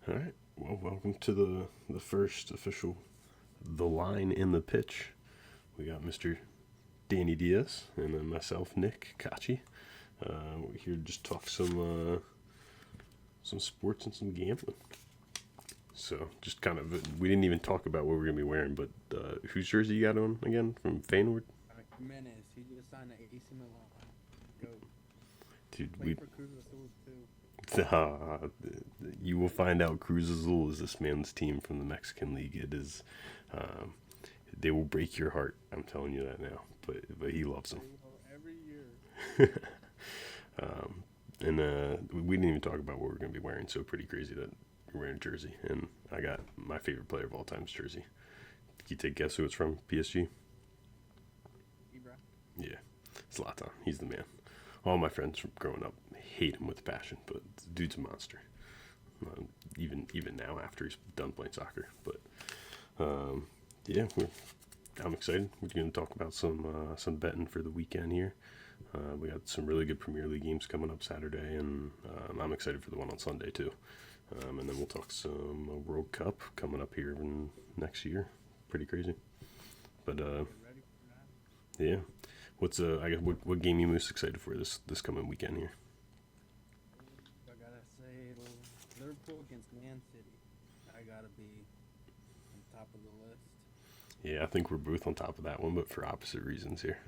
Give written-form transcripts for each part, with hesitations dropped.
All right. Well, welcome to the first official The Line in the Pitch. We got Mr. Danny Diaz and then myself, Nick Kachi. We're here to just talk some sports and some gambling. So just kind of we didn't even talk about what we're gonna be wearing, but whose jersey you got on again from Feyenoord? Jimenez, he just signed an AC Milan. Go. Dude, Played for Cruz Azul too. you will find out Cruz Azul is this man's team from the Mexican League. It is, um, they will break your heart. I'm telling you that now. But he loves them. Every year. And we didn't even talk about what we're gonna be wearing. So pretty crazy that you're wearing a jersey. And I got my favorite player of all time's jersey. Can you take a guess who it's from? PSG. Ibra. Yeah, Zlatan. He's the man. All my friends from growing up hate him with passion, but the dude's a monster. Even now after he's done playing soccer. But yeah, I'm excited. We're going to talk about some betting for the weekend here. We got some really good Premier League games coming up Saturday, and I'm excited for the one on Sunday too. And then we'll talk some World Cup coming up here in next year. Pretty crazy. But Get ready for that. yeah, I guess what game you most excited for this coming weekend here? I gotta say, Liverpool against Man City. I gotta be on top of the list. Yeah, I think we're both on top of that one, but for opposite reasons here.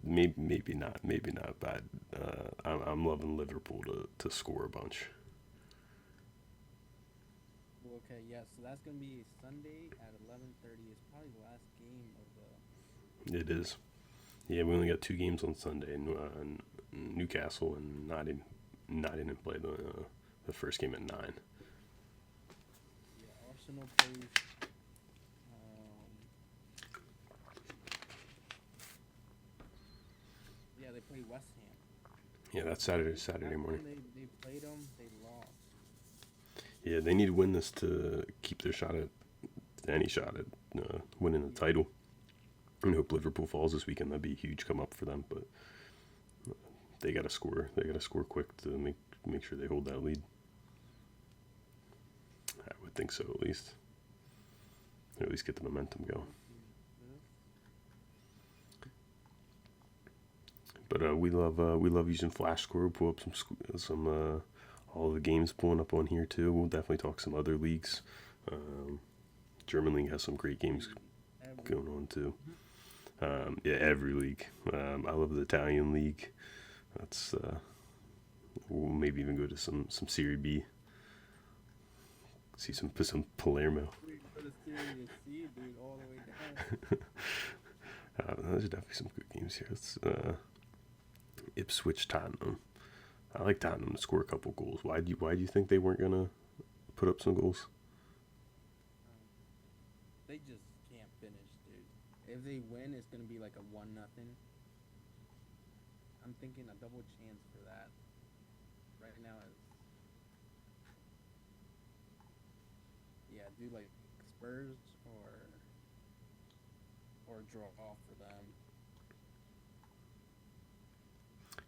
Maybe not, maybe not. But I'm loving Liverpool to score a bunch. Well, okay, yeah. So that's gonna be Sunday at 11:30. It's probably the last game of It is. Yeah, we only got two games on Sunday. Newcastle and Nottingham play the first game at 9. Arsenal plays. Um, yeah, they play West Ham. Yeah, that's Saturday Last morning. time they played them, they lost. Yeah, they need to win this to keep their shot at any shot at winning the Yeah. title. I hope Liverpool falls this weekend. That'd be a huge come up for them, but they got to score. They got to score quick to make sure they hold that lead. I would think so, at least. Or at least get the momentum going. But we love using Flash Score. We'll pull up some all the games pulling up on here too. We'll definitely talk some other leagues. Um, German league has some great games Every going on too. Yeah, every league. I love the Italian league. That's we'll maybe even go to some Serie B. See some Palermo. we go to Series C, dude, all the way down. There's definitely some good games here. It's Ipswich Tottenham. I like Tottenham to score a couple goals. Why do you think they weren't gonna put up some goals? They just can't finish, dude. If they win, it's gonna be like a 1-0. I'm thinking a double chance for that. Right now is yeah, dude, like Spurs or draw for them.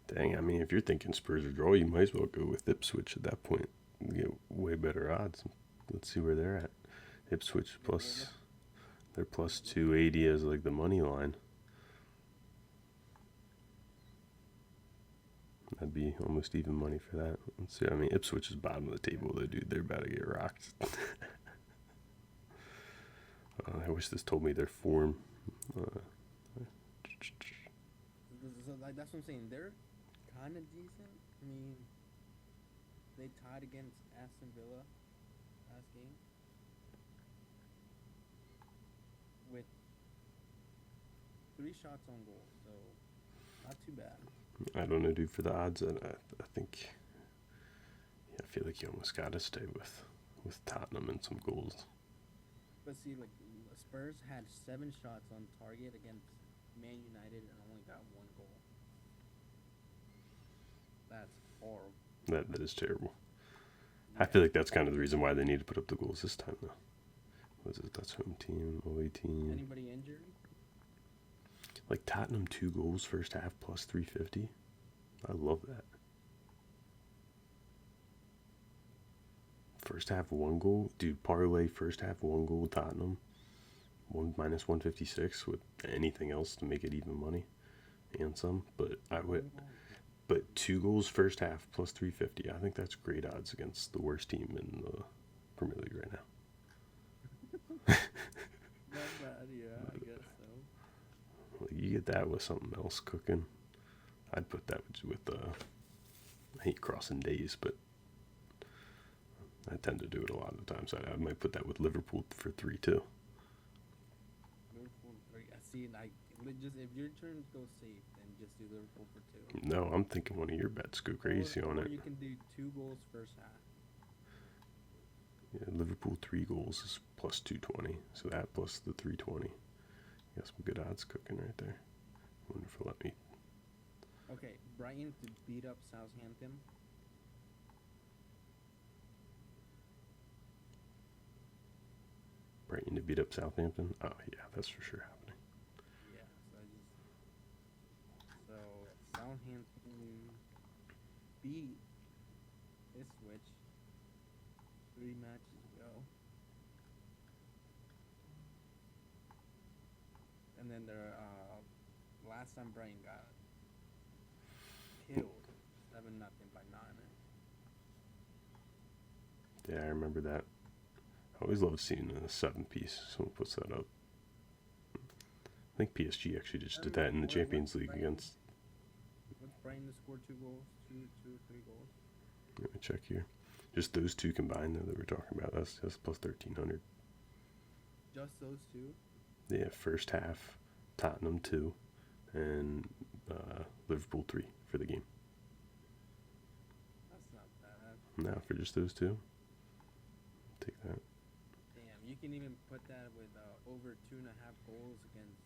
Dang, I mean, if you're thinking Spurs or draw, you might as well go with Ipswich at that point. You get way better odds. Let's see where they're at. Ipswich Yeah, plus they're plus 280 as like the money line. That'd be almost even money for that. Let's see. I mean, Ipswich is bottom of the table though, dude. They're about to get rocked. I wish this told me their form. Uh, so, like that's what I'm saying. They're kind of decent. I mean, they tied against Aston Villa last game with 3 shots on goal, so not too bad. I don't know, dude. For the odds, I think yeah, I feel like you almost gotta stay with Tottenham and some goals. But see, like Spurs had 7 shots on target against Man United and only got 1 goal. That's horrible. That is terrible. I Yeah. feel like that's kind of the reason why they need to put up the goals this time, though. Was it that's home team, away team? Anybody injured? Like Tottenham 2 goals first half plus 350. I love that. First half, one goal. Dude, parlay first half, one goal Tottenham. Minus 156 with anything else to make it even money and some. But I would. But 2 goals first half plus 350. I think that's great odds against the worst team in the Premier League right now. Not bad, yeah, I guess so. Like, you get that with something else cooking. I'd put that with I hate crossing days, but I tend to do it a lot of the times. I might put that with Liverpool for 3 too. Liverpool 3. I see, like, just if your turns go safe, then just do Liverpool for 2. No, I'm thinking one of your bets. Go crazy on Or it. you can do 2 goals first half. Yeah, Liverpool 3 goals is plus 220. So that plus the 320. Got some good odds cooking right there. Wonder if it'll let me. Okay, Brighton to beat up Southampton. Brighton to beat up Southampton. Oh yeah, that's for sure happening. Yeah, so Southampton beat Ipswich 3 matches ago. And then their last time Brighton got killed 7-0 by Nottingham. Yeah, I remember that. I always love seeing a 7-piece. Someone puts that up. I think PSG actually just did that in the Champions League against. What's Brighton to score 2 goals? 2 or 3 goals? Let me check here. Just those 2 combined though that we're talking about. That's plus 1,300. Just those 2? Yeah, first half, Tottenham 2, and Liverpool 3 for the game. That's not bad. Now for just those 2, take that. Damn, you can even put that with over 2.5 goals against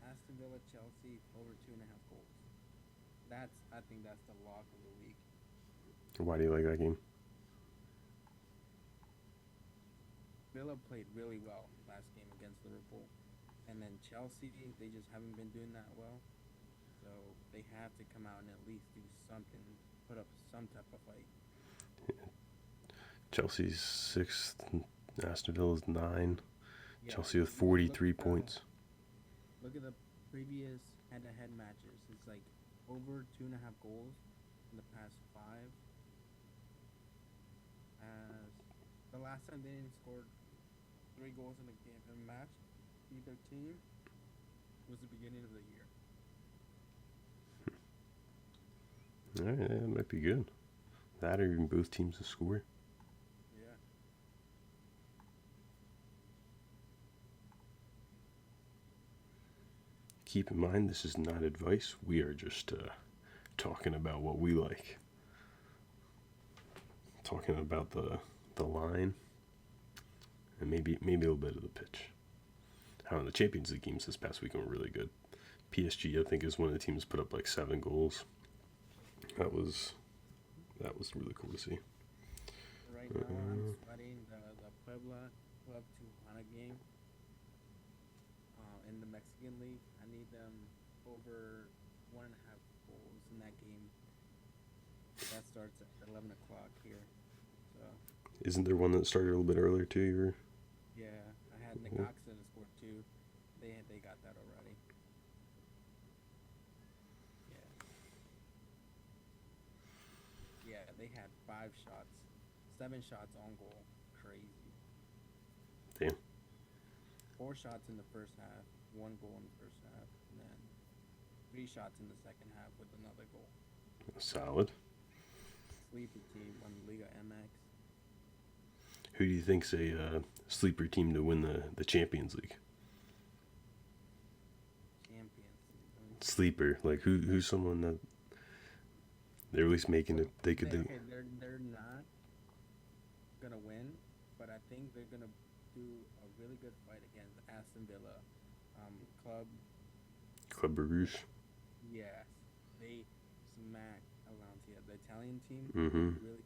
Aston Villa, Chelsea, over 2.5 goals. I think that's the lock of the week. Why do you like that game? Villa played really well last game against Liverpool. And then Chelsea, they just haven't been doing that well. So they have to come out and at least do something, put up some type of fight. Chelsea's 6th, Aston Villa's 9. Yeah, Chelsea with 43 points. Look at the previous head-to-head matches. It's like over 2.5 goals in the past 5. The last time they didn't score 3 goals in a match, either team, was the beginning of the year. All right, that might be good. That or even both teams to score. Yeah. Keep in mind, this is not advice. We are just talking about what we like. Talking about the line and maybe a little bit of the pitch. The Champions League games this past week were really good. PSG, I think, is one of the teams put up like 7 goals. That was really cool to see. Right now, I'm studying the Puebla Club Tijuana game in the Mexican League. I need them over 1.5 goals in that game. That starts at 11 o'clock here. So. Isn't there one that started a little bit earlier too? Yeah, I had Necaxa to score 2. They got that already. Yeah. Yeah, they had 5 shots, 7 shots on goal. Crazy. Damn. 4 shots in the first half, 1 goal in the first half, and then 3 shots in the second half with another goal. Solid. Sleepy team won Liga MX. Who do you think's a sleeper team to win the Champions League? Sleeper, like who's someone that they're at least making it. They could. Okay, they're not gonna win, but I think they're gonna do a really good fight against Aston Villa, Club Brugge. Yes, they smacked Atalanta, the Italian team. Mm-hmm. Really,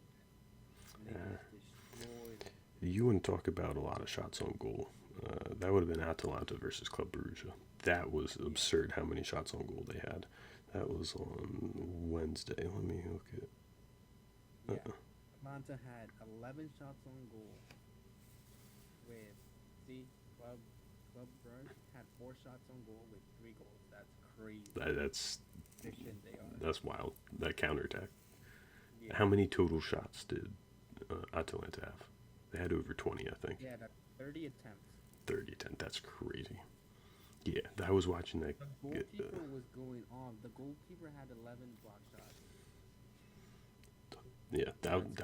and they just destroyed. You wouldn't talk about a lot of shots on goal. That would have been Atalanta versus Club Brugge. That was absurd how many shots on goal they had. That was on Wednesday. Let me look at. Yeah, Atalanta had 11 shots on goal with see Club Brugge had 4 shots on goal with 3 goals. That's crazy. That's Efficient they are. that's wild. That counterattack. Yeah. How many total shots did Atalanta have? They had over 20, I think. Yeah, that's 30 attempts. 30, 10. That's crazy. Yeah, I was watching that. The goalkeeper was going on. The goalkeeper had 11 block shots. Yeah,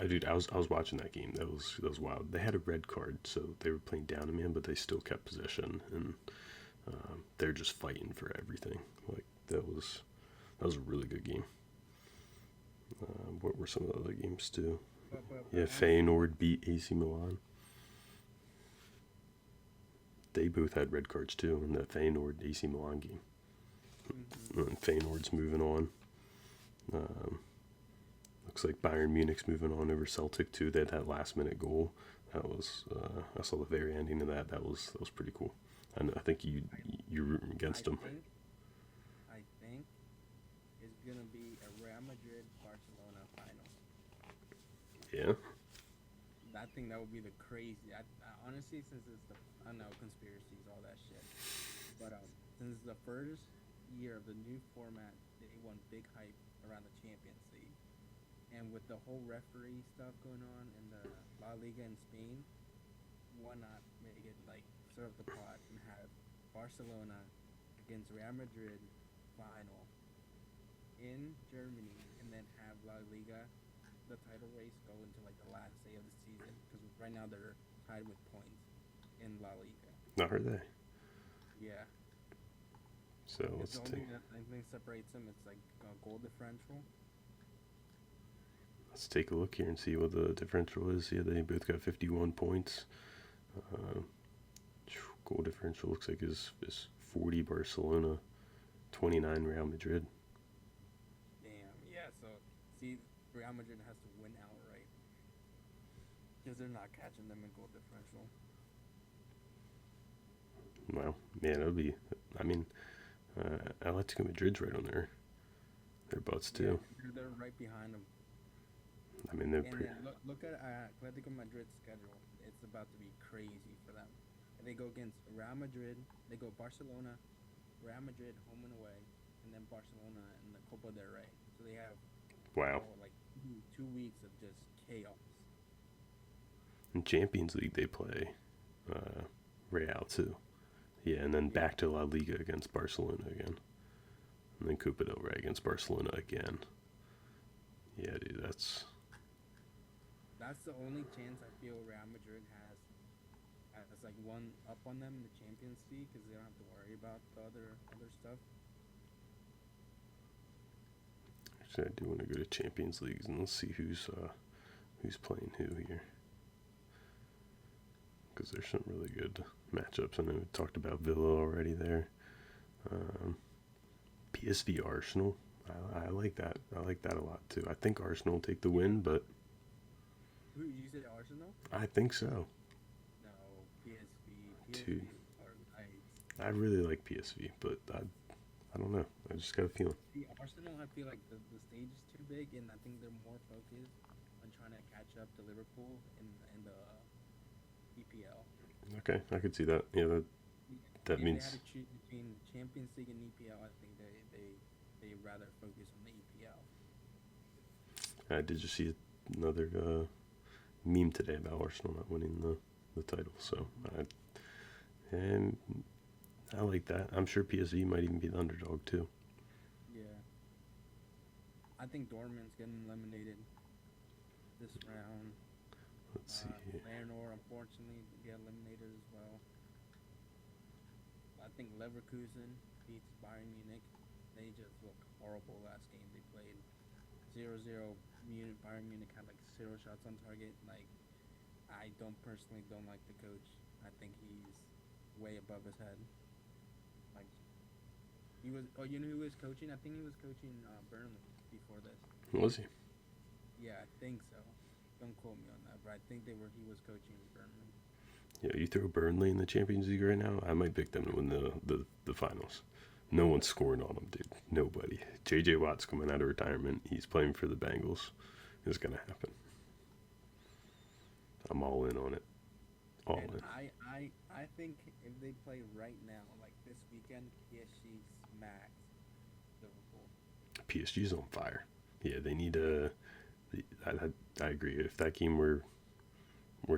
dude, I was watching that game. That was wild. They had a red card, so they were playing down a man, but they still kept possession, and they're just fighting for everything. Like that was a really good game. What were some of the other games too? Yeah, Feyenoord beat AC Milan. They both had red cards too in the Feyenoord AC Milan game. And Feyenoord's moving on. Looks like Bayern Munich's moving on over Celtic too. They had that last minute goal. That was I saw the very ending of that. That was pretty cool. And I think you're rooting against them. I think it's gonna be a Real Madrid Barcelona final. Yeah. I think that would be the crazy. I honestly, since it's the I know conspiracies, all that shit, but since it's the first year of the new format, they want big hype around the Champions League, and with the whole referee stuff going on in the La Liga in Spain, why not make it like stir up the pot and have Barcelona against Real Madrid final in Germany, and then have La Liga, the title race, go into like the last day of the season, because right now they're tied with points in La Liga. Not are they? Yeah. So It's let's the only take thing separates them. It's like a goal differential. let's take a look here and see what the differential is. Yeah, they both got 51 points. Goal differential looks like is 40 Barcelona, 29 Real Madrid. Damn. Yeah. So see, Real Madrid has to win outright because they're not catching them in goal differential. Wow, yeah, that'll be. I mean, Atletico Madrid's right on their butts too. Yeah, they're right behind them. I mean, they're And pretty. then look at Atletico Madrid's schedule. It's about to be crazy for them. And they go against Real Madrid. They go Barcelona, Real Madrid home and away, and then Barcelona in the Copa del Rey. So they have Wow. like 2 weeks of just chaos. In Champions League, they play Real too. Yeah, and then back to La Liga against Barcelona again, and then Copa del Rey against Barcelona again. Yeah, dude, that's the only chance I feel Real Madrid has like one up on them in the Champions League, because they don't have to worry about the other stuff. actually I do want to go to Champions Leagues and let's see who's playing who here, because there's some really good matchups. I know we talked about Villa already there. PSV Arsenal. I like that. I like that a lot too. I think Arsenal will take the win, but Who you said Arsenal? I think so. No, PSV. Dude. Are nice. I really like PSV, but I don't know. I just got a feeling. See, Arsenal, I feel like the stage is too big, and I think they're more focused on trying to catch up to Liverpool in the EPL. Okay, I could see that. Yeah, that If they means had to choose between Champions League and EPL, I think they rather focus on the EPL. did you see another meme today about Arsenal not winning the title? So and I like that. I'm sure PSV might even be the underdog too. Yeah. I think Dortmund's getting eliminated this round. Let's see here. Feyenoord, unfortunately, get eliminated as well. I think Leverkusen beats Bayern Munich. They just looked horrible last game they played. 0-0. Bayern Munich had like 0 shots on target. Like, I personally don't like the coach. I think he's way above his head. Like, he was. Oh, you know who was coaching? I think he was coaching Burnley before this. Was he? Yeah, I think so. Don't quote me on that, but I think he was coaching Burnley. Yeah, you throw Burnley in the Champions League right now, I might pick them to win the finals. No one's scoring on them, dude. Nobody. J.J. Watt's coming out of retirement. He's playing for the Bengals. It's going to happen. I'm all in on it. All And in. I think if they play right now, like this weekend, PSG smacks Liverpool. PSG's on fire. Yeah, they need a. I agree. If that game were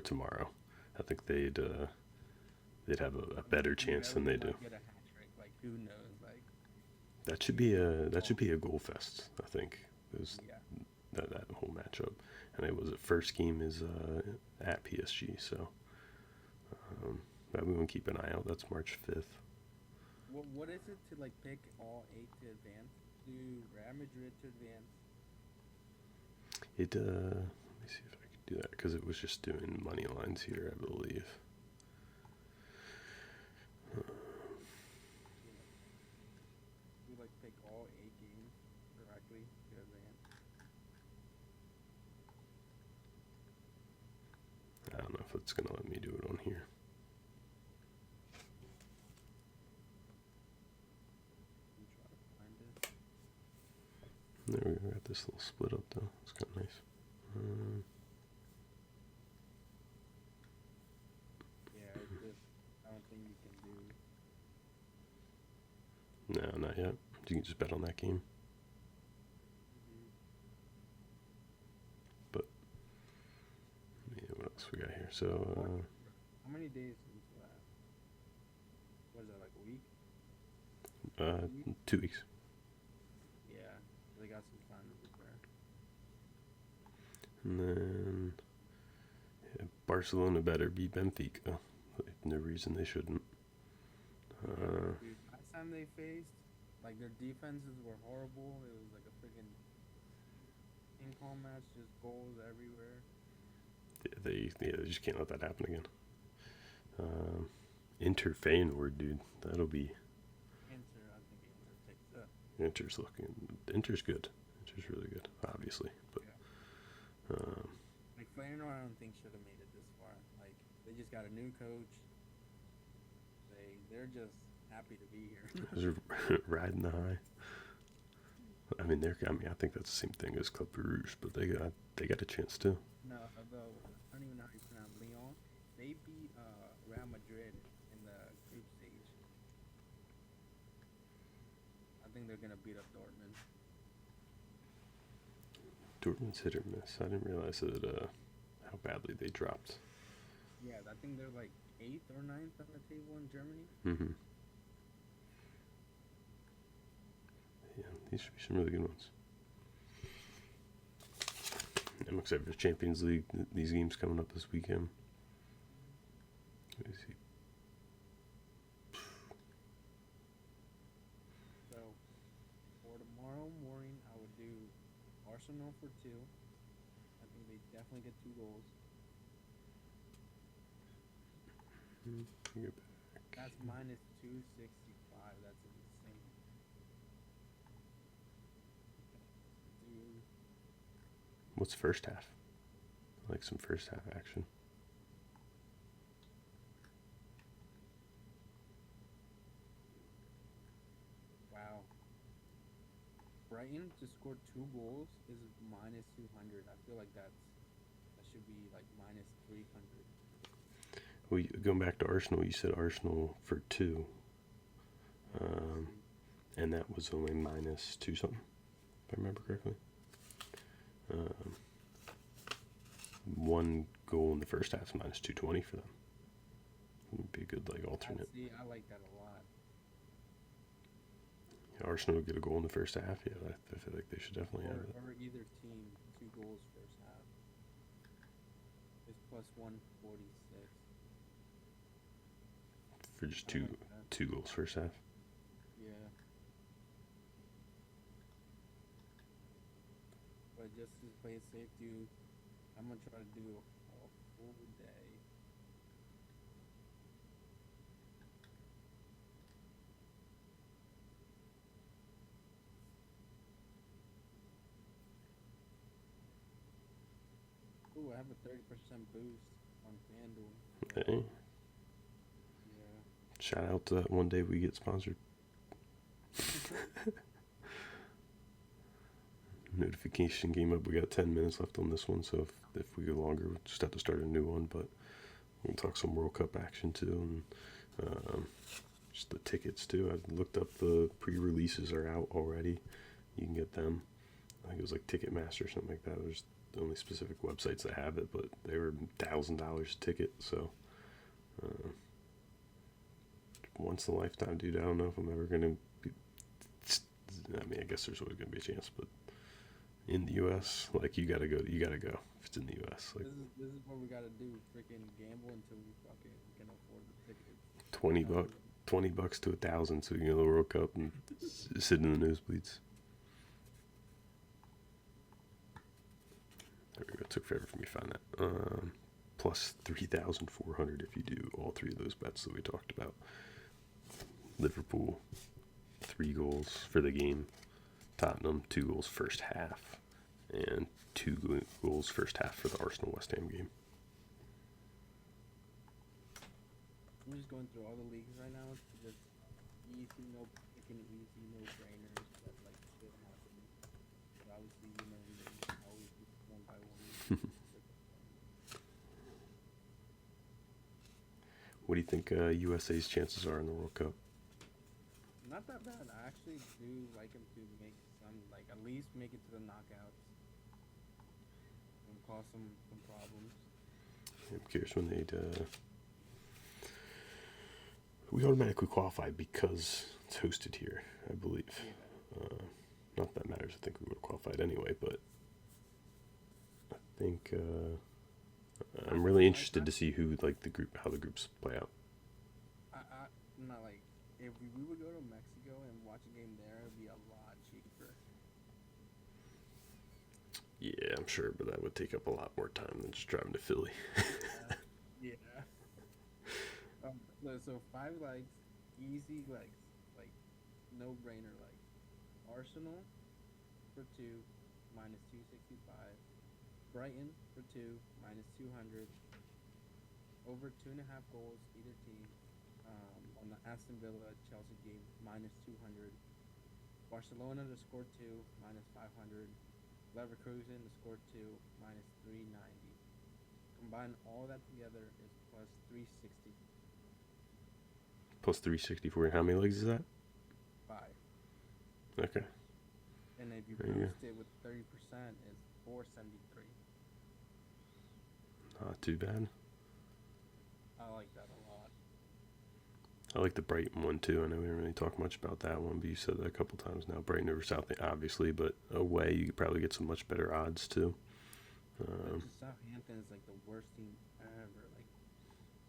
tomorrow, I think they'd have a I mean, better chance than Mbappe they do. might get a hat trick. Like who knows? Like That should be a goal fest. I think it was yeah, that whole matchup, and it was the first game is at PSG, so we want to keep an eye out. That's March 5th. what is it to like pick all eight to advance? Do Real Madrid to advance? Let me see if I can do that because it was just doing money lines here, I believe. You know, do like pick all eight games correctly to advance? I don't know if it's gonna let me do it on here. I'm trying to find it. There we go. Got this little split up though. It's kind of nice. Yeah, it's just I don't think you can do. No, not yet. You can just bet on that game. Mhm. But yeah, what else we got here? So How many days until that? What is that, like a week? 2 weeks. Yeah, they got some time to prepare. And then yeah, Barcelona better beat Benfica. No reason they shouldn't. Dude, last time they faced, like their defenses were horrible. It was like a freaking ping pong match, just goals everywhere. They just can't let that happen again. Inter Feyenoord, dude. That'll be Inter, I think Inter takes that. Inter's good. Inter's really good, obviously. But Yeah. Like Feyenoord, I don't think should have made it this far. Like they just got a new coach. They're just happy to be here. they're riding the high. I mean, I think that's the same thing as Club Brugge, but they got a chance too. No, although I don't even know how you pronounce Lyon. They beat Real Madrid in the group stage. I think they're gonna beat up Dortmund. Dortmund's hit or miss. I didn't realize that how badly they dropped. Yeah, I think they're like eighth or ninth on the table in Germany. Mm-hmm. Yeah, these should be some really good ones. I'm excited for Champions League. These games coming up this weekend. Let me see. So for tomorrow morning, I would do Arsenal for two. I think they definitely get 2 goals. Get back. That's minus 265. That's insane. Okay, let's do What's first half? I like some first half action. wow. Brighton to score 2 goals is minus 200. I feel like that should be like minus 300. Well, going back to Arsenal, you said Arsenal for 2, Let's um, see. and that was only minus 2 something, if I remember correctly. Um, 1 goal in the first half is minus 220 for them. Would be a good alternate. See, I like that a lot. Arsenal would get a goal in the first half. Yeah, I feel like they should definitely have it. Or either team 2 goals first half. It's plus 146. For just I two like that. 2 goals first half. Yeah. But just to play it safe, dude, I'm gonna try to do a full day. Ooh, I have a 30% boost on FanDuel. Hey, Yeah. shout out to that one day we get sponsored. notification came up. We got 10 minutes left on this one, so if we go longer, we'll just have to start a new one. But we'll talk some World Cup action too, and just the tickets too. I looked up the pre-releases are out already. You can get them. I think it was like Ticketmaster or something like that. There's only specific websites that have it, but they were $1,000 a ticket. So once in a lifetime, dude. I don't know if I'm ever gonna be. I mean, I guess there's always gonna be a chance, but in the U.S., like you gotta go. You gotta go if it's in the U.S. Like This is what we gotta do. Freaking gamble until we fucking can afford the tickets. $20, $20 to $1,000, so you can go to the World Cup and sit in the nosebleeds. There we go. It took forever for me to find that. Plus 3,400 if you do all three of those bets that we talked about. Liverpool, 3 goals for the game. Tottenham, 2 goals first half. And 2 goals first half for the Arsenal-West Ham game. I'm just going through all the leagues right now. It's just easy, no picking, easy, no brainers that like should happen. But obviously, you know, we always do one by one. What do you think USA's chances are in the World Cup? Not that bad. I actually do like him to make some, like at least make it to the knockouts and cause some problems. I'm curious when they'd. We automatically qualify because it's hosted here, I believe. Yeah. Not that matters. I think we would have qualified anyway, but I think I'm really interested to see who like the group, how the groups play out. I'm not like if we would go to Mexico and watch a game there, it'd be a lot cheaper. Yeah, I'm sure, but that would take up a lot more time than just driving to Philly. Yeah. So 5 legs, easy legs, like no brainer legs. Arsenal for 2, minus 265. Brighton for 2, minus 200. Over 2.5 goals either team. On the Aston Villa Chelsea game, minus 200. Barcelona to score 2, minus 500. Leverkusen to score 2, minus 390. Combine all that together is plus 360. Plus 364. How many legs is that? 5. Okay. And if you There you go. boost it with 30%, it's 473. Not too bad. I like that a lot. I like the Brighton one too. I know we didn't really talk much about that one, but you said that a couple times now. Brighton over Southampton, obviously, but away you could probably get some much better odds too. Southampton is like the worst team ever. Like,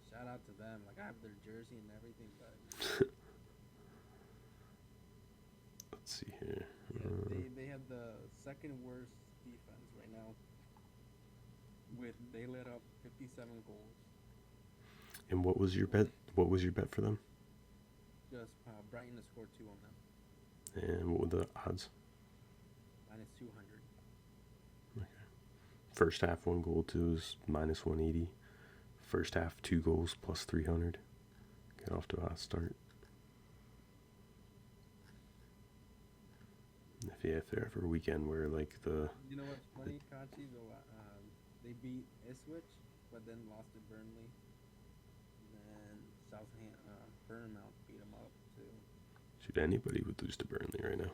shout out to them. Like, I have their jersey and everything, but Let's see here. yeah, they have the second worst defense right now. They let up 57 goals. And what was your bet? What was your bet for them? Just Brighton to score 2 on them, And what were the odds? minus 200. First half 1 goal to is minus 180. First half 2 goals plus 300. Get off to a hot start. If there ever a weekend where like the You know what's funny, Kachi? They beat Ipswich, but then lost to Burnley. Then Bournemouth beat them up too. shoot anybody would lose to Burnley right now,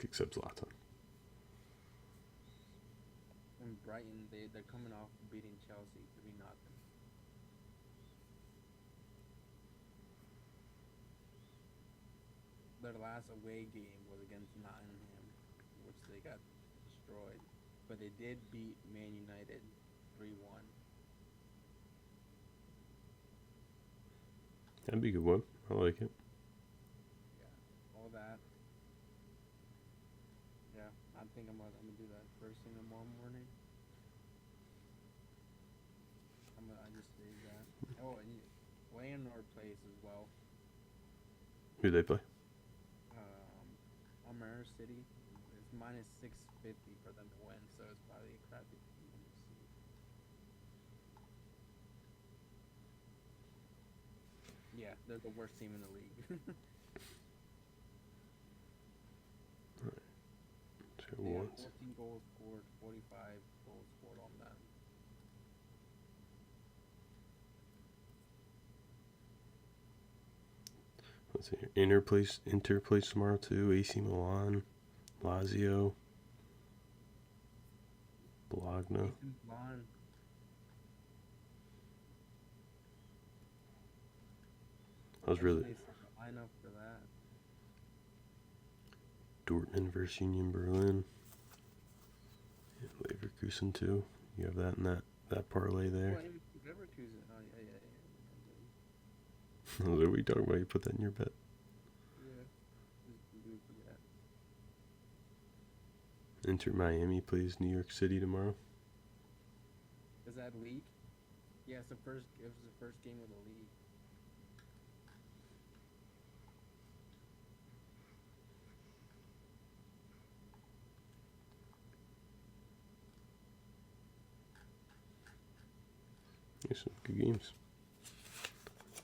except Zlatan. And Brighton, they're coming off beating Chelsea 3-0. Their last away game was against Nottingham, which they got destroyed. But they did beat Man United 3-1. That'd be a good one. I like it. Yeah, all that. Yeah, I think I'm gonna do that first thing tomorrow morning. I just did that. Oh, and Feyenoord plays as well. Who they play? Almere City. It's minus 650 for them to win, so it's probably a crappy team. Let me see. Yeah, they're the worst team in the league. They had once. 14 goals scored, 45 goals scored on them. Let's see. Inter plays tomorrow too. AC Milan, Lazio, Bologna. Ethan Vaughn, I was really they set the lineup for that. Dortmund versus Union Berlin. Yeah, Leverkusen too. You have that in that parlay there. Well, Leverkusen. Oh, yeah. What are we talking about? You put that in your bet. Yeah. Just do forget. Inter Miami plays New York City tomorrow. Is that league? Yeah, it's the first. It was the first game of the league. There's some good games.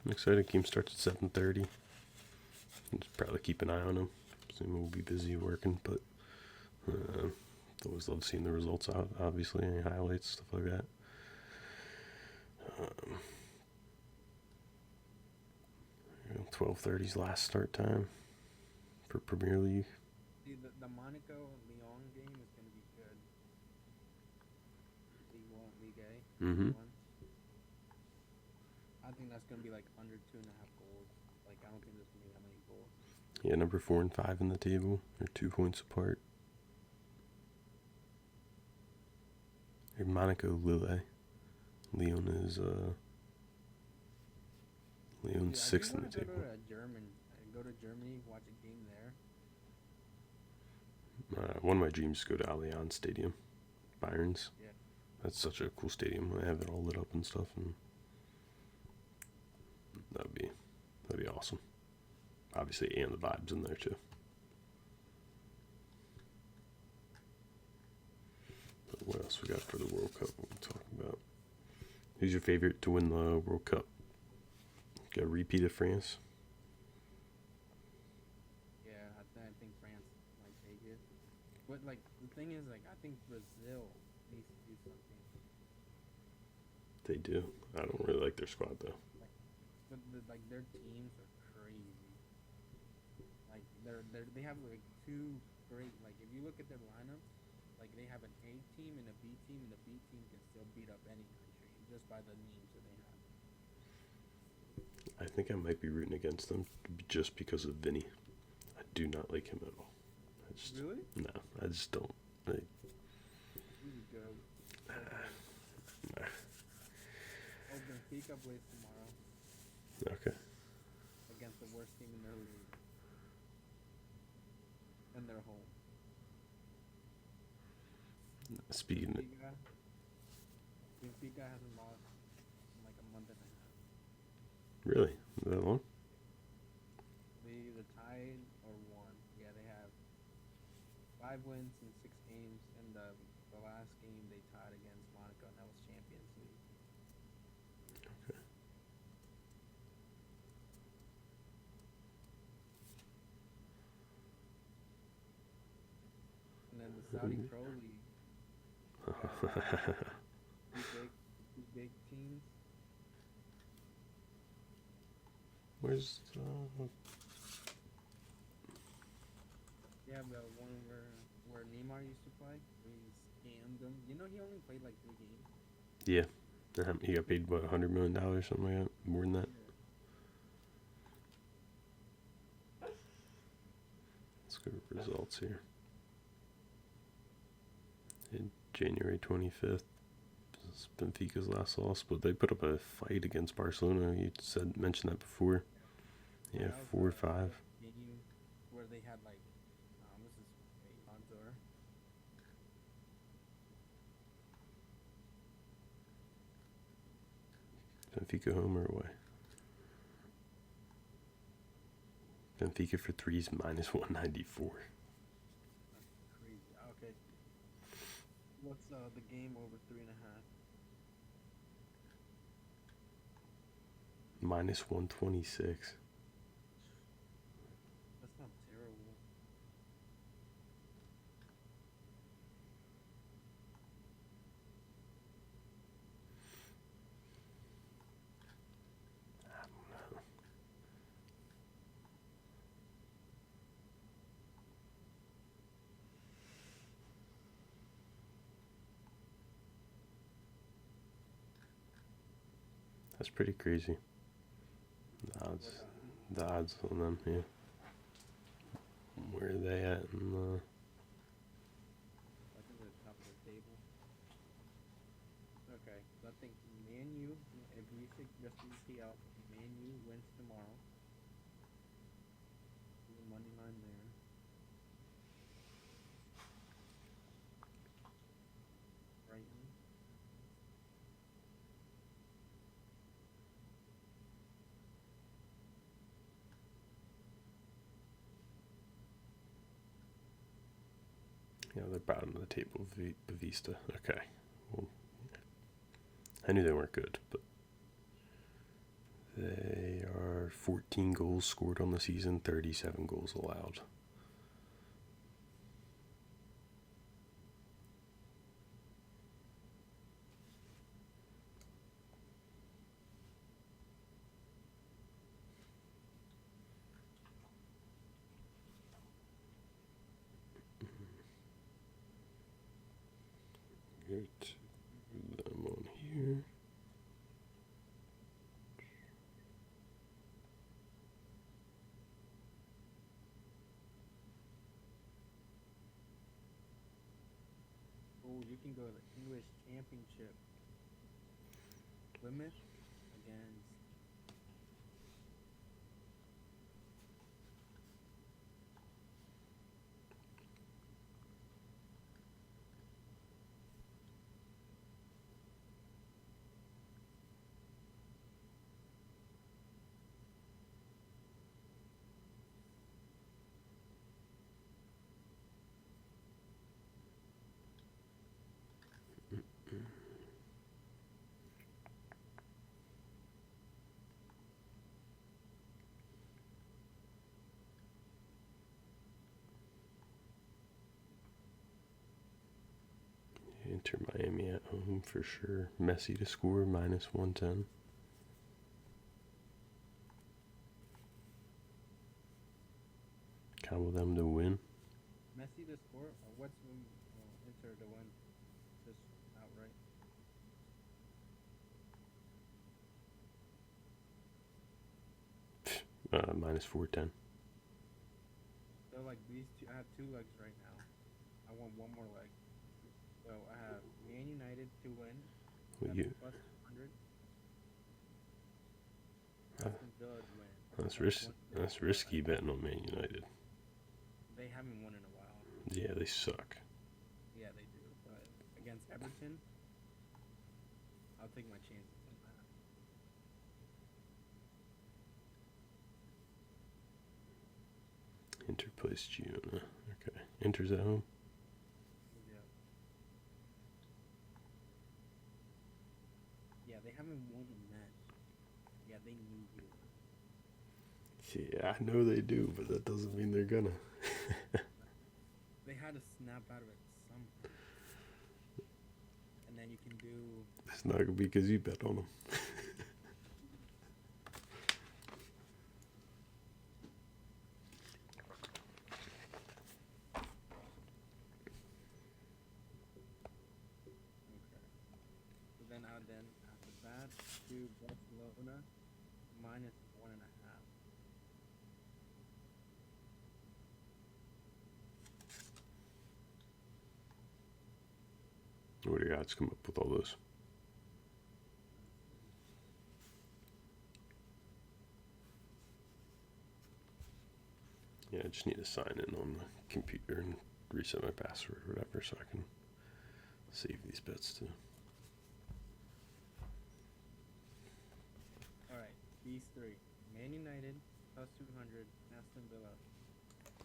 I'm excited. Game starts at 7:30. Just probably keep an eye on them. Assume we'll be busy working, but always love seeing the results. Obviously, any highlights, stuff like that. 12:30's last start time for Premier League. See, the Monaco Lyon game is going to be good. League A. Mm-hmm. One. I think that's going to be like under 2.5 goals. Like, I don't think there's going to be that many goals. Yeah, number 4 and 5 in the table. They're 2 points apart. They're Monaco, Lille. Lyon is Lyon's Dude, 6th in the table. Go to Germany, watch a game there. One of my dreams is to go to Allianz Stadium, Bayern's. Yeah. That's such a cool stadium. They have it all lit up and stuff, and that'd be awesome. Obviously, and the vibes in there too. But what else we got for the World Cup? What we talking about? Who's your favorite to win the World Cup? Got a repeat of France. Yeah, I think France might take it. But, like, the thing is, like, I think Brazil needs to do something. They do. I don't really like their squad though. But, like, their teams are crazy. Like, they have, like, two great, like, if you look at their lineups, like, they have an A team and a B team, and the B team can still beat up any country just by the names that they have. I think I might be rooting against them just because of Vinny. I do not like him at all. Really? No, I just don't. He's good. Nah. Oh, Benfica plays tomorrow Okay. against the worst team in their league. And they're home. Speaking of, Benfica hasn't lost in like a month and a half. really, that long? They either tied or won. Yeah, they have 5 wins in 6 games, and the last game they tied against Monaco, and that was Champions League. Okay. And then the Saudi Pro League. Two big teams. Where's You have the one where Neymar used to play, where he scammed them. You know, he only played like 3 games. yeah? He got paid what, $100 million, something like that, more than that. Let's go to results here. In January 25th, it's Benfica's last loss, but they put up a fight against Barcelona. You mentioned that before. Yeah, That was 4-5. Game where they had like, what's his name? Manzor. Benfica home or away? Benfica for 3's minus 194. That's crazy. Okay. What's the game over 3.5? Minus 126. That's not terrible. That's pretty crazy. What about you? The odds on them, yeah. Where are they at in the? I think they're top of the table. Okay, so I think Man U, if we should just EPL, Man U wins tomorrow. Do the money line there. Brighton. Yeah, they're bottom of the table. Vista. Okay. Well, I knew they weren't good, but they are 14 goals scored on the season, 37 goals allowed. Get them on here. Oh, you can go to the English Championship. Plymouth against. Inter Miami at home for sure. Messi to score, minus 110. Combo them to win. Messi to score, or what's Inter to win? Just outright. Minus 410. So like these two, I have two legs right now. I want one more leg. So I have Man United to win. Well, That's plus 100. Aston Villa to win. that's Plus that's 155. risky betting on Man United. They haven't won in a while. Yeah, they suck. Yeah, they do. But against Everton, I'll take my chances on that. Inter plays Giona. Okay. Inter's at home. Yeah. Yeah, they haven't won a match. Yeah, they need you. Yeah, I know they do, but that doesn't mean they're gonna. They had to snap out of it somehow. And then you can do. It's not gonna be because you bet on them. Okay. So then after that, do Barcelona minus 1.5. What do your odds come up with all those? Yeah, I just need to sign in on the computer and reset my password or whatever so I can save these bets too. Alright, these three. Man United plus 200, Aston Villa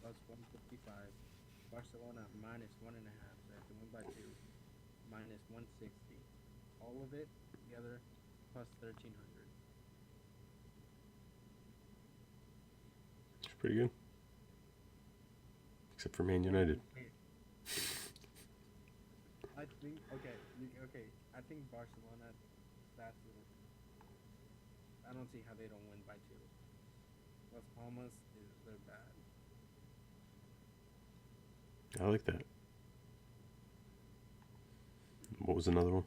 plus 155, Barcelona minus 1.5, so I have to win by 2, minus 160. All of it together plus 1,300. It's pretty good. Except for Man United. I think okay. I think Barcelona. That's. I don't see how they don't win by 2. Las Palmas they're bad. I like that. What was another one?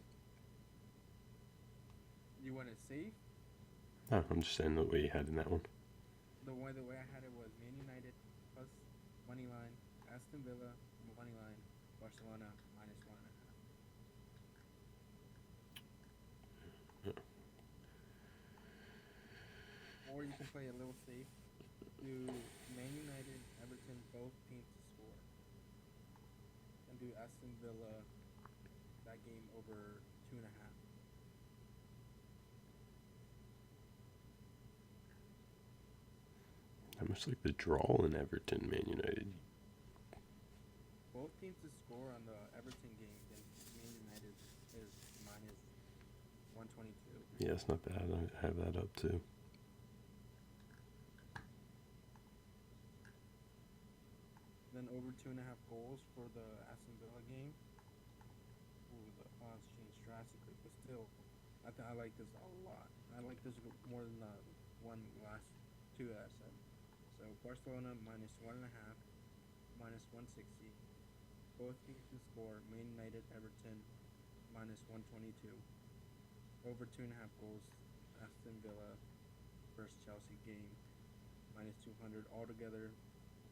You want it safe? No, I'm just saying the way you had in that one. The way I had it was Man United plus money line, Aston Villa money line, Barcelona minus 1.5. Or you can play a little safe. Do Man United, Everton, both teams to score, and do Aston Villa that game over 2.5. How much like the draw in Everton, Man United? Both teams to score on the Everton game against Man United is minus 122. Yeah, it's not bad. I have that up too. Then over 2.5 goals for the Aston Villa game. Ooh, the odds changed drastically, but still, I like this a lot. I like this more than the last two that I said. So Barcelona minus 1.5, minus 160. Both teams to score. Man United, Everton, minus 122. Over 2.5 goals. Aston Villa versus Chelsea game, minus 200 altogether,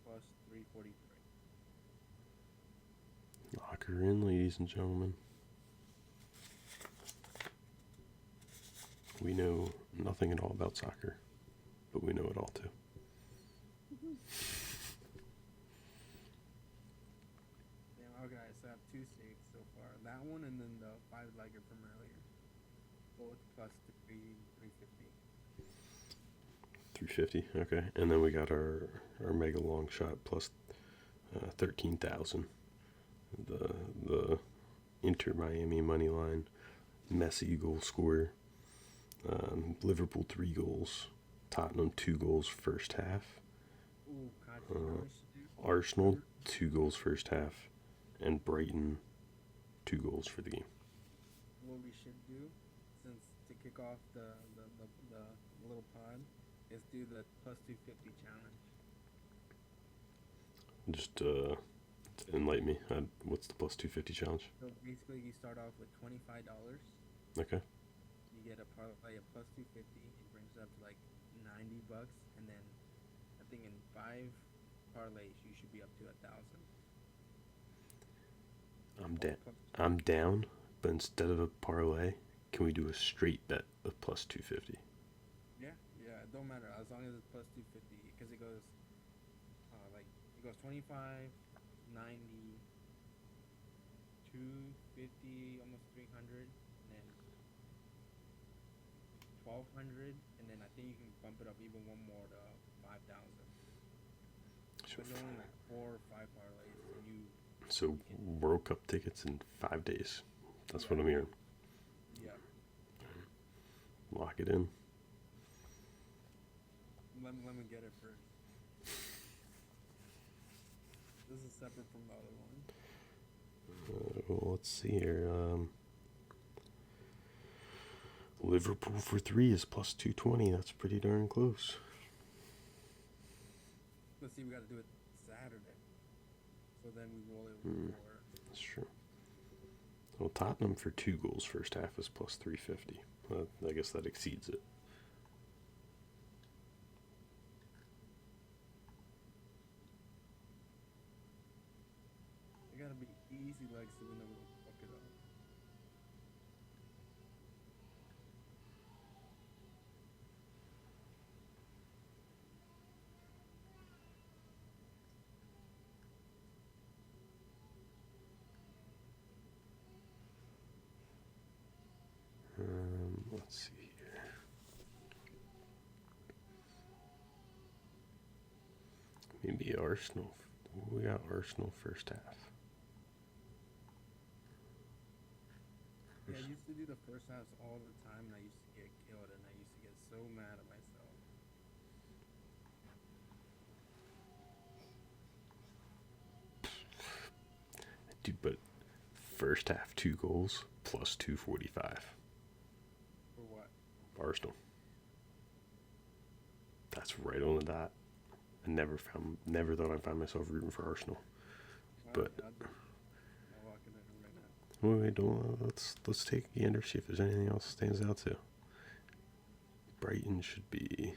plus 343. Lock her in, ladies and gentlemen. We know nothing at all about soccer, but we know it all too. Yeah, okay, so I have two stakes so far. That one and then the five-legger from earlier. Both plus 350. 350, okay. And then we got our mega long shot plus 13,000. The Inter Miami money line, Messi goal scorer, Liverpool 3 goals, Tottenham 2 goals first half, Ooh, controversial. Arsenal 2 goals first half, and Brighton 2 goals for the game. What we should do, since to kick off the little pod, is do the plus 250 challenge. Just enlighten me. What's the plus 250 challenge? So basically, you start off with $25. Okay. You get a parlay of plus 250. It brings it up to like $90, and then I think in 5 parlays you should be up to 1,000. I'm down, but instead of a parlay, can we do a straight bet of plus 250? Yeah, it don't matter as long as it's plus 250 because it goes it goes 25, 90, 250, almost 300, and then 1,200, and then I think you can bump it up even one more to 5,000. So, But it's only like 4 or 5 parlays, and you. so World Cup tickets in 5 days. That's what I'm hearing. Yeah. Lock it in. Let me get it first. This is separate from the other one. Well, let's see here. Liverpool for 3 is plus 220. That's pretty darn close. Let's see, we got to do it Saturday. So then we roll it before. That's true. Well, Tottenham for 2 goals first half is plus 350. I guess that exceeds it. It got to be easy legs to be able to fuck it up. Let's see here. Maybe Arsenal. We got Arsenal first half. Yeah, I used to do the first halves all the time, and I used to get killed, and I used to get so mad at myself. Dude, but first half 2 goals plus 245. For what? Arsenal. That's right on the dot. I never thought I'd find myself rooting for Arsenal. But I'm walking in right now. wait, don't let's take a gander, see if there's anything else that stands out too. Brighton should be.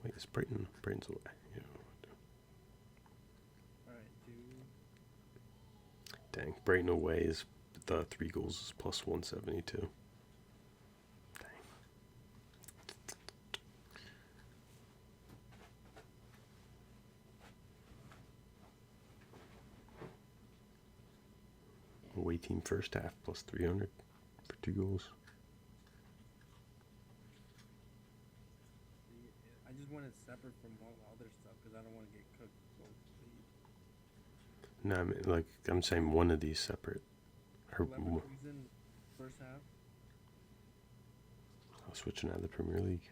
Wait, is Brighton? Brighton's away. Yeah. All right, Dang, Brighton away is the 3 goals is plus 172. Dang. Away team first half plus 300 for 2 goals. I just want it separate from all other stuff because I don't want to get cooked both leagues. No, I mean, like I'm saying, one of these separate. Or Leverkusen first half. Switching out of the Premier League.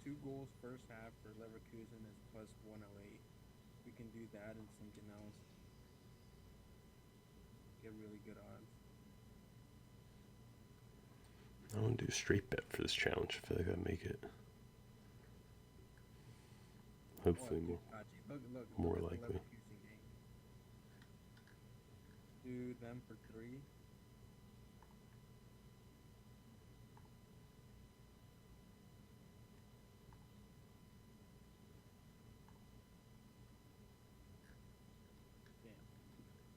2 goals first half for Leverkusen is plus 108. We can do that and something else. Get really good odds. I want to do a straight bet for this challenge. I feel like I'd make it. Hopefully more. More at the likely. Leverkusen game. Do them for 3.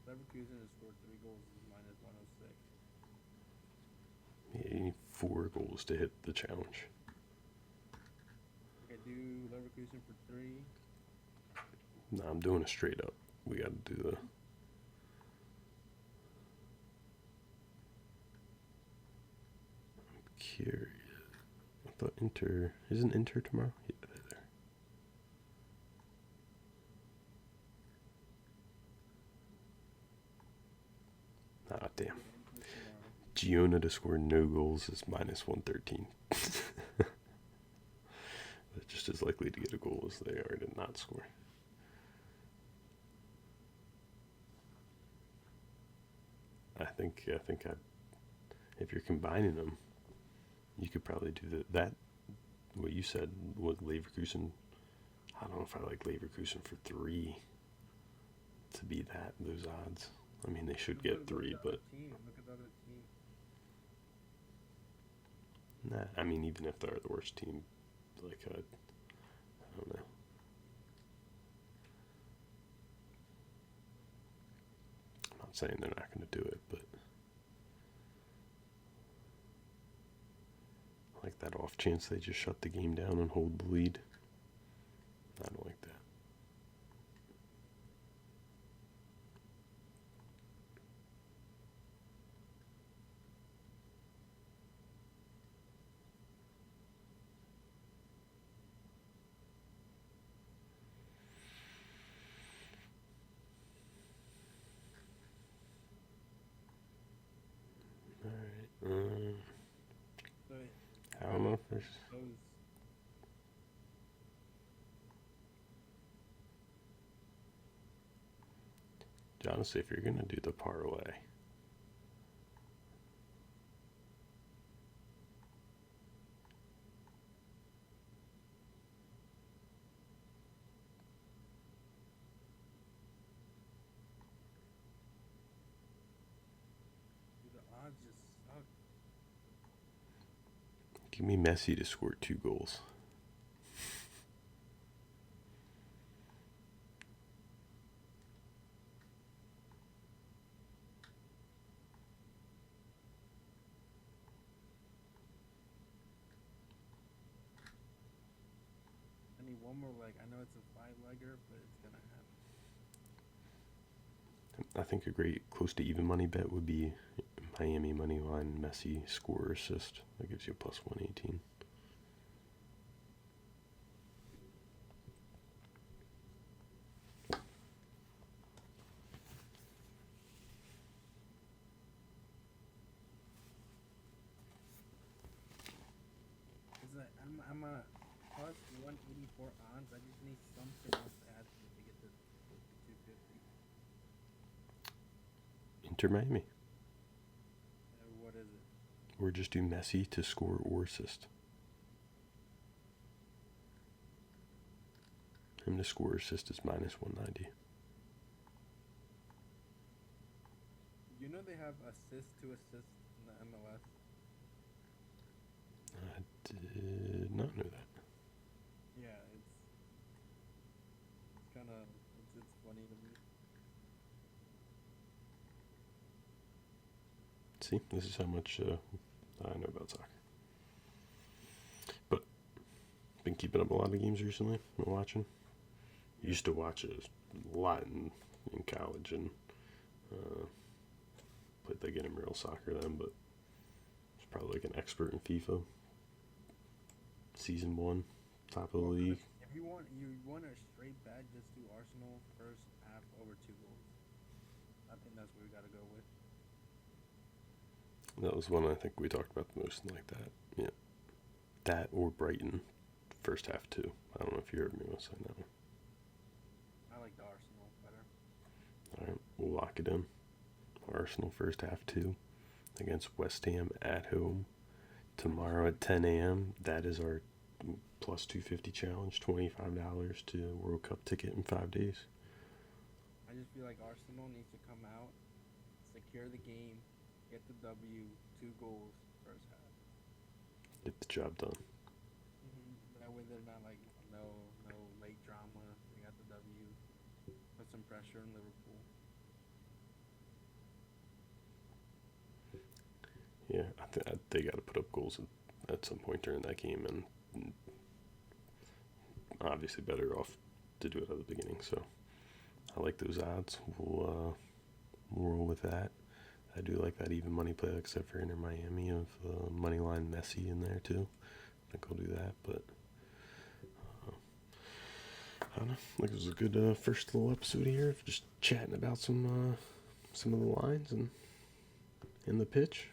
Leverkusen has scored 3 goals is minus 106. Yeah, you need 4 goals to hit the challenge. Okay, do Leverkusen for 3. No, I'm doing a straight up. We got to do the. I'm curious. I thought Inter. Isn't Inter tomorrow? Yeah, they're there. Ah, damn. Giona to score no goals is minus 113. They're just as likely to get a goal as they are to not score. I think if you're combining them, you could probably do that. What you said with Leverkusen. I don't know if I like Leverkusen for 3 to be those odds. I mean, they should get 3, but Look at the other team. nah. I mean, even if they're the worst team, like I don't know. I'm not saying they're not going to do it, but like that off chance they just shut the game down and hold the lead. I don't like that. All right. So I don't know if there's. those Honestly, if you're gonna do the parlay, the odds just suck. give me Messi to score 2 goals. I need one more leg. I know it's a 5-legger, but it's gonna happen. I think a great close to even money bet would be Miami money line Messi score or assist. That gives you a plus 118. It's like I'm a plus 184 odds. I just need something else to add to it to get this close to 250. Inter Miami. What is it? Or just do Messi to score or assist. Him to score assist is minus 190. You know they have assist to assist in the MLS. I did not know that. Yeah, it's kind of it's funny to me. See, this is how much I know about soccer. But been keeping up a lot of games recently. Been watching. Used to watch a lot in college and played that game in real soccer then, but was probably like an expert in FIFA. Season 1, top of the league. If you want a straight bet, just do Arsenal first half over 2 goals. I think that's what we gotta go with. That was one I think we talked about the most, like that. Yeah. That or Brighton, first half too. I don't know if you heard me saying that one. I like the Arsenal better. Alright, we'll lock it in. Arsenal first half 2 against West Ham at home tomorrow at 10 a.m. That is our plus 250 challenge, $25 to World Cup ticket in 5 days. I just feel like Arsenal needs to come out, secure the game, get the W, 2 goals first half. Get the job done. That way they're not like no late drama. They got the W. Put some pressure on Liverpool. Yeah, they got to put up goals at some point during that game, and obviously better off to do it at the beginning. So I like those odds. We'll roll with that. I do like that even money play, except for Inter Miami of moneyline Messi in there too. I think I'll do that, but I don't know. Like it was a good first little episode here of just chatting about some of the lines and in the pitch.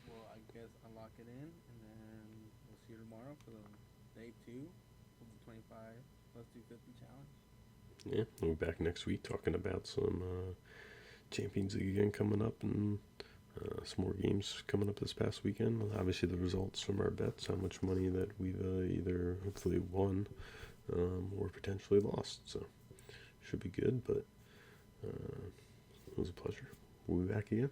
Well, I guess I'll lock it in, and then we'll see you tomorrow for the day 2 of the 25 plus 250 challenge. Yeah, we'll be back next week talking about some Champions League again coming up, and some more games coming up this past weekend. Obviously, the results from our bets, how much money that we've either hopefully won or potentially lost. So, should be good, but it was a pleasure. We'll be back again.